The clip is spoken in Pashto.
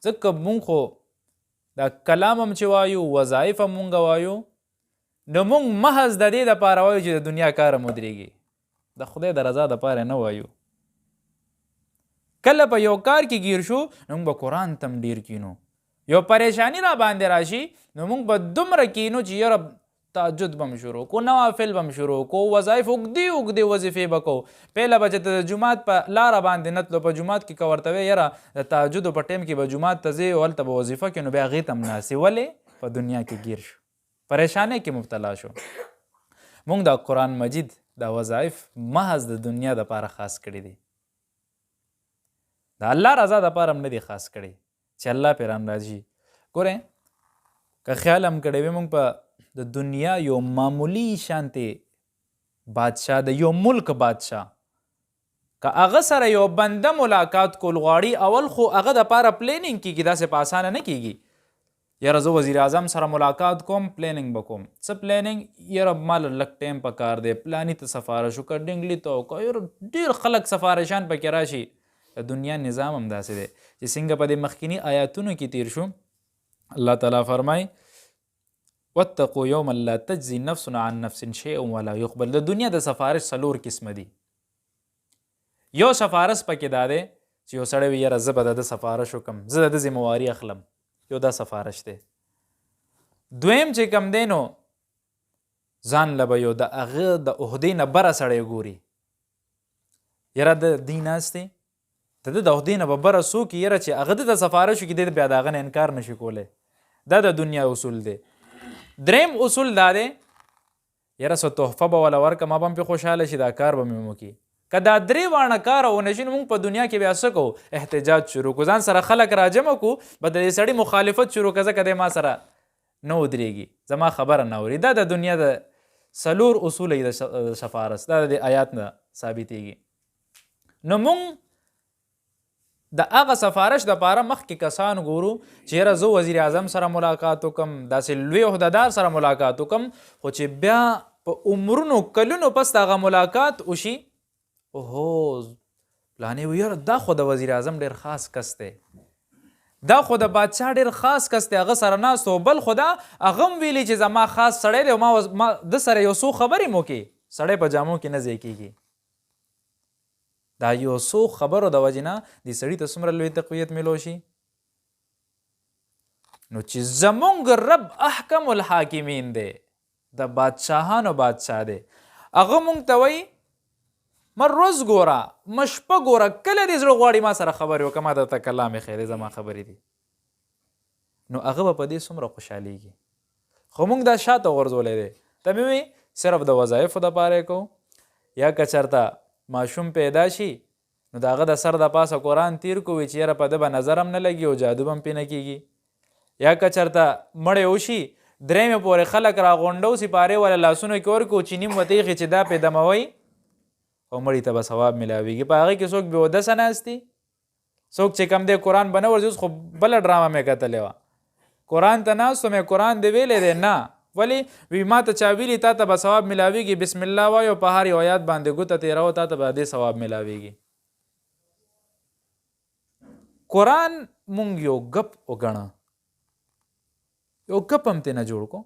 ځکه مونږ خو دا کلام هم چې وایو وظایف هم مونږ وایو نو مونږ محض د دې دپاره وایو چې د دنیا کار هم ودرېږي د خدای د رضا دپاره نه وایو. کله په یو کار کې ګیر شو نو موږ به قرآن ته هم ډېر کینو. یو پریشانی را باندې راشي نو موږ به دومره کینو چې یاره تهجد به م شروع کو، نوافل به م شروع کو، وظایف اوږدې اوږدې وظیفې به کوو. پهله به چې ته د جومات په لاره باندې نه تلو، په جومات کې که ورته وې یاره د تهجدو په ټایم کې به جومات ته ځې او هلته به وظیفه کوې نو بیا هغې ته هم ناستې. ولې؟ په دنیا کې ګیر شو، پریشانۍ کې مبتلا شو. موږ د قرآن مجید دا وظایف محض د دنیا دپاره خاص کړي دي، د الله رضا دپاره هم نه دي خاص کړي چې الله پرې راضي. ګورئ که خیال هم کړی وي موږ په د دنیا یو معمولی شانتې بادشاه د یو ملک بادشاه که هغه سره یو بنده ملاقات کول غواړي اول خو هغه دپاره پلیننګ کېږي، داسې په اسانه نه کېږي. یاره زه وزیر اعظم سره ملاقات کوم پلیننګ به کوم. څه پلیننګ؟ یاره مال لږ ټایم پکار دی، پلاني ته سفارش وکړه، ډنګلي ته وکړه. یاره ډېر خلک سفارشان پکې راشي. د دنیا نظام هم داسې دی چې څنګه په دې مخکینی آیاتونو کې تیر شو. الله تعالی فرمای واتقوا یوما لا تجزي نفس عن نفس شیئا ولا یقبل. د دنیا د سفارش 4 قسمه دي. یو سفارش پکې دا دی چې یو سړی وي یاره زه به د سفارش وکم، زه د ذمواري اخلم، یو دا سفارش دی. دویم چې کم دی نو ځان له به یو د هغه د عهدې نه بره سړی ګوري، یاره د دې ناستې د ده د عهدې نه به بره څوک یاره چې هغه د سفارش وکړي دی بیا د هغه نه انکار نشي کولی. دا د دنیا اصول دی. دریم اصول دا دی یاره څه تحفه به وله ورکړه، ما به هم پرې خوشحاله شي، دا کار به مې وکړي. که دا 3 واړه کاره ونه شي نو موږ په دنیا کې بیا څه کوو؟ احتجاج شروع کړو، ځان سره خلک راجمع کړو، به د دې سړي مخالفت شروع کړه ځکه دی ما سره نه ودرېږي، زما خبره نه اوري. دا د دنیا د 4 اصول د سفارش، دا د آیات نه ثابتېږي. نو موږ د هغه سفارش دپاره مخکې کسان ګورو چې یاره زه وزیر اعظم سره ملاقات وکم، داسې لوی عهدهدار سره ملاقات وکم، خو چې بیا په عمرونو کلونو پس د هغه ملاقات وشي اوهو پلانې وي یاره دا خو د وزیر اعظم ډېر خاص کس دی، دا خو د بادشاه ډېر خاص کس دی، هغه سره ناست و. بل خو دا هغه هم ویلي چې زما خاص سړی دی او ما ده سره یو څو خبرې مو کې. سړی په جامو کې نه ځای کېږي. دا یو څو خبرو د وجې نه دې سړي ته څومره لوی تقویت میلو شي. نو چې زمونږ رب احکم الحاکمین دی، د بادشاهانو بادشاه دی، هغه مونږ ته وایي ما ورځ ګوره، ما شپه ګوره، کله دې زړه غواړي ما سره خبرې وکړه، ما درته کلام یې خیر زما خبرې دي. نو هغه به په دې څومره خوشحالېږي. خو مونږ دا شاته غورځولی دی. ته مې وایي صرف د وظایفو دپاره یې کوو، یا که چېرته ماشوم پیدا شي نو د هغه د سر د پاسه قرآن تیر کو وي چې یاره په ده به نظر هم نه لګي او جادو به هم پې نه کېږي. یا که چېرته مړی وشي 3 پورې خلک راغونډو سپارې وله لاسونو کې ورکړو چې نیم ورته ایښي چې دا پې دموئ او مړي ته به ثواب میلاویږي. په هغې کې څوک بې ودسه ناست دي، څوک چې کم دی قرآن به نه ورځي. اوس خو بله ډرامه مې کتلې وه، قرآن ته ناست وم قرآن دې ویلی دی نه ولی وی ما ته چا ویلي تا ته به ثواب میلاویږي، بسم الله وایو په هر یو آیات باندې ګوته تېروه تا ته به دې ثواب میلاویږي. قرآن مونږ یو ګپ وګڼه، یو ګپ هم ترې نه جوړ کو.